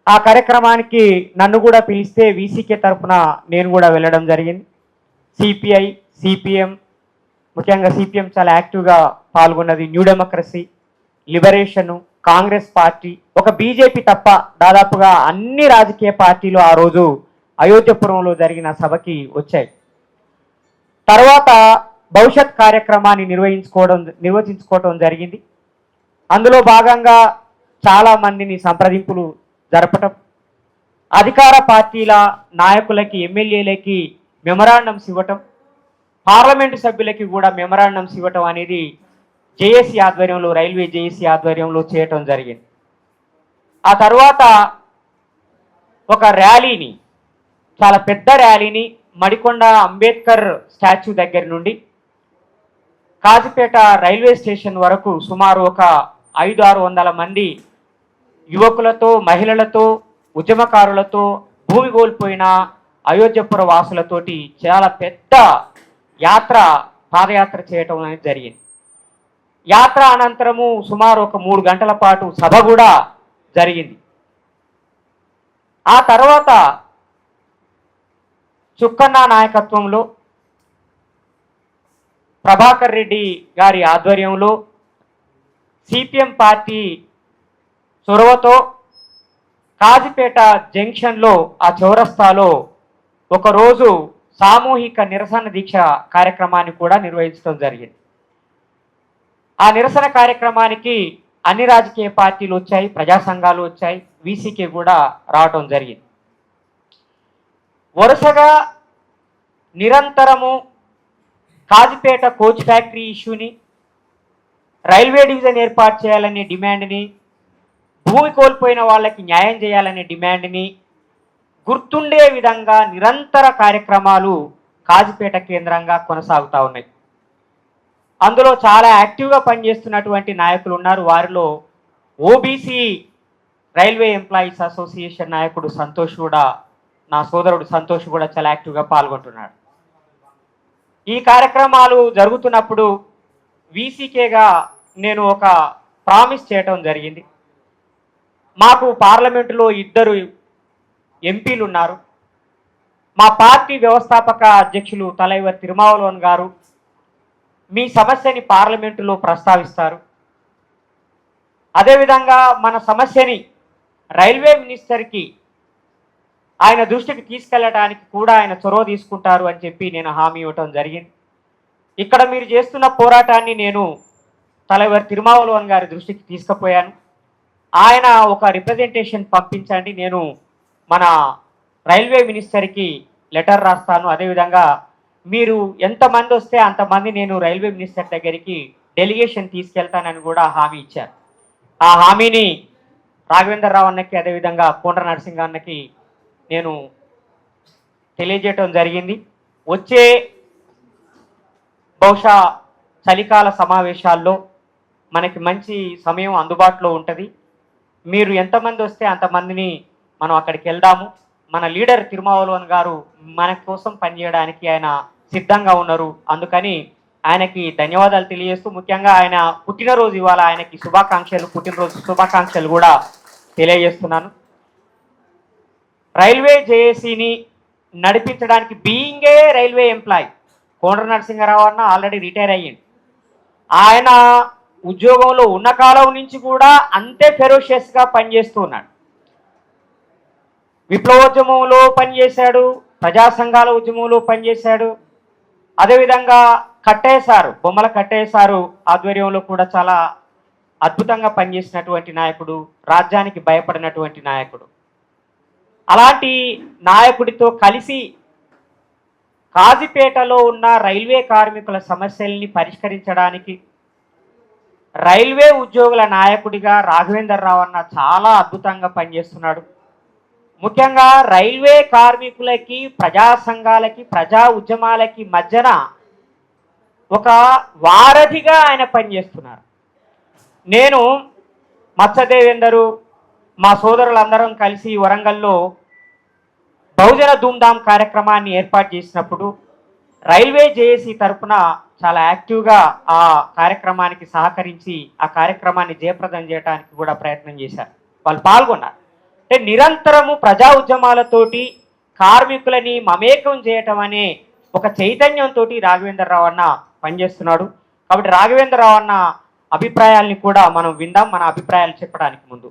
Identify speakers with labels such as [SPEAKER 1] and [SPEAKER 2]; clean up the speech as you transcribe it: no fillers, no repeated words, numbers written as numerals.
[SPEAKER 1] ఆ కార్యక్రమానికి నన్ను కూడా పిలిస్తే వీసీకే తరఫున నేను కూడా వెళ్ళడం జరిగింది. సిపిఐ, సిపిఎం, ముఖ్యంగా సిపిఎం చాలా యాక్టివ్గా పాల్గొన్నది. New democracy, liberation, Congress party, ఒక బీజేపీ తప్ప దాదాపుగా అన్ని రాజకీయ పార్టీలు ఆ రోజు అయోధ్యపురంలో జరిగిన సభకి వచ్చాయి. తర్వాత భవిష్యత్ కార్యక్రమాన్ని నిర్వచించుకోవడం జరిగింది. అందులో భాగంగా చాలా మందిని సంప్రదింపులు జరపటం, అధికార పార్టీల నాయకులకి, ఎమ్మెల్యేలకి మెమరాండమ్స్ ఇవ్వటం, పార్లమెంటు సభ్యులకి కూడా మెమరాండమ్స్ ఇవ్వటం అనేది జేఏసీ ఆధ్వర్యంలో, రైల్వే జేఏసీ ఆధ్వర్యంలో చేయటం జరిగింది. ఆ తర్వాత ఒక ర్యాలీని, చాలా పెద్ద ర్యాలీని మడికొండ అంబేద్కర్ స్టాచ్యూ దగ్గర నుండి కాజీపేట రైల్వే స్టేషన్ వరకు సుమారు ఒక 500-600 మంది యువకులతో, మహిళలతో, ఉద్యమకారులతో, భూమి కోల్పోయిన అయోధ్యపుర వాసులతోటి చాలా పెద్ద యాత్ర, పాదయాత్ర చేయటం అనేది జరిగింది. యాత్ర అనంతరము సుమారు ఒక 3 గంటల పాటు సభ కూడా జరిగింది. ఆ తర్వాత చుక్కన్న నాయకత్వంలో, ప్రభాకర్ రెడ్డి గారి ఆధ్వర్యంలో, సిపిఎం పార్టీ చొరవతో కాజీపేట జంక్షన్లో, ఆ చౌరస్తాలో ఒకరోజు సామూహిక నిరసన దీక్ష కార్యక్రమాన్ని కూడా నిర్వహించడం జరిగింది. ఆ నిరసన కార్యక్రమానికి అన్ని రాజకీయ పార్టీలు వచ్చాయి, ప్రజా సంఘాలు వచ్చాయి, వీసీకే కూడా రావటం జరిగింది. వరుసగా నిరంతరము కాజీపేట కోచ్ ఫ్యాక్టరీ ఇష్యూని, రైల్వే డివిజన్ ఏర్పాటు చేయాలనే డిమాండ్ని, భూమి కోల్పోయిన వాళ్ళకి న్యాయం చేయాలనే డిమాండ్ని గుర్తుండే విధంగా నిరంతర కార్యక్రమాలు కాజీపేట కేంద్రంగా కొనసాగుతూ ఉన్నాయి. అందులో చాలా యాక్టివ్గా పనిచేస్తున్నటువంటి నాయకులు ఉన్నారు. వారిలో ఓబీసీ రైల్వే ఎంప్లాయీస్ అసోసియేషన్ నాయకుడు సంతోష్ కూడా, నా సోదరుడు సంతోష్ కూడా చాలా యాక్టివ్గా పాల్గొంటున్నాడు. ఈ కార్యక్రమాలు జరుగుతున్నప్పుడు వీసీకేగా నేను ఒక ప్రామిస్ చేయటం జరిగింది. మాకు పార్లమెంటులో 2 ఎంపీలు ఉన్నారు. మా పార్టీ వ్యవస్థాపక అధ్యక్షులు తలైవర్ తిరుమావలోన్ గారు మీ సమస్యని పార్లమెంటులో ప్రస్తావిస్తారు. అదేవిధంగా మన సమస్యని రైల్వే మినిస్టర్కి, ఆయన దృష్టికి తీసుకెళ్ళడానికి కూడా ఆయన చొరవ తీసుకుంటారు అని చెప్పి నేను హామీ ఇవ్వటం జరిగింది. ఇక్కడ మీరు చేస్తున్న పోరాటాన్ని నేను తలైవర్ తిరుమావలోన్ గారి దృష్టికి తీసుకుపోయాను. ఆయన ఒక రిప్రజెంటేషన్ పంపించండి, నేను మన రైల్వే మినిస్టర్కి లెటర్ రాస్తాను, అదేవిధంగా మీరు ఎంతమంది వస్తే అంతమంది నేను రైల్వే మినిస్టర్ దగ్గరికి డెలిగేషన్ తీసుకెళ్తానని కూడా హామీ ఇచ్చారు. ఆ హామీని రాఘవేంద్ర రావు అన్నకి, అదేవిధంగా కోండ్ర నరసింహ అన్నకి నేను తెలియజేయటం జరిగింది. వచ్చే బహుశా చలికాల సమావేశాల్లో మనకి మంచి సమయం అందుబాటులో ఉంటుంది. మీరు ఎంతమంది వస్తే అంతమందిని మనం అక్కడికి వెళ్దాము. మన లీడర్ తిరుమావలోన్ గారు మన కోసం పనిచేయడానికి ఆయన సిద్ధంగా ఉన్నారు. అందుకని ఆయనకి ధన్యవాదాలు తెలియజేస్తూ, ముఖ్యంగా ఆయన పుట్టినరోజు ఇవాళ, ఆయనకి పుట్టినరోజు శుభాకాంక్షలు కూడా తెలియజేస్తున్నాను. రైల్వే జేఏసీని నడిపించడానికి, బీయింగే రైల్వే ఎంప్లాయీ, కోండ్ర నరసింహారావు అన్న ఆల్రెడీ రిటైర్ అయ్యింది. ఆయన ఉద్యోగంలో ఉన్న కాలం నుంచి కూడా అంతే ఫెరోషియస్గా పనిచేస్తూ ఉన్నాడు. విప్లవోద్యమంలో పనిచేశాడు, ప్రజా సంఘాల ఉద్యమంలో పనిచేశాడు. అదేవిధంగా బొమ్మల కట్టయ్య సారు ఆధ్వర్యంలో కూడా చాలా అద్భుతంగా పనిచేసినటువంటి నాయకుడు, రాజ్యానికి భయపడినటువంటి నాయకుడు. అలాంటి నాయకుడితో కలిసి కాజీపేటలో ఉన్న రైల్వే కార్మికుల సమస్యల్ని పరిష్కరించడానికి రైల్వే ఉద్యోగుల నాయకుడిగా రాఘవేందర్ రావు అన్న చాలా అద్భుతంగా పనిచేస్తున్నాడు. ముఖ్యంగా రైల్వే కార్మికులకి, ప్రజా సంఘాలకి, ప్రజా ఉద్యమాలకి మధ్యన ఒక వారధిగా ఆయన పనిచేస్తున్నారు. నేను మత్స్యదేవేందరు, మా సోదరులందరం కలిసి వరంగల్లో బహుజన ధూమ్ధామ్ కార్యక్రమాన్ని ఏర్పాటు చేసినప్పుడు రైల్వే జేఏసీ తరఫున చాలా యాక్టివ్గా ఆ కార్యక్రమానికి సహకరించి ఆ కార్యక్రమాన్ని జయప్రదం చేయడానికి కూడా ప్రయత్నం చేశారు. వాళ్ళు పాల్గొన్నారు. అంటే నిరంతరము ప్రజా ఉద్యమాలతోటి కార్మికులని మమేకం చేయటం అనే ఒక చైతన్యంతో రాఘవేంద్రరావు అన్న పనిచేస్తున్నాడు. కాబట్టి రాఘవేంద్రరావు అన్న అభిప్రాయాల్ని కూడా మనం విందాం, మన అభిప్రాయాలు చెప్పడానికి ముందు.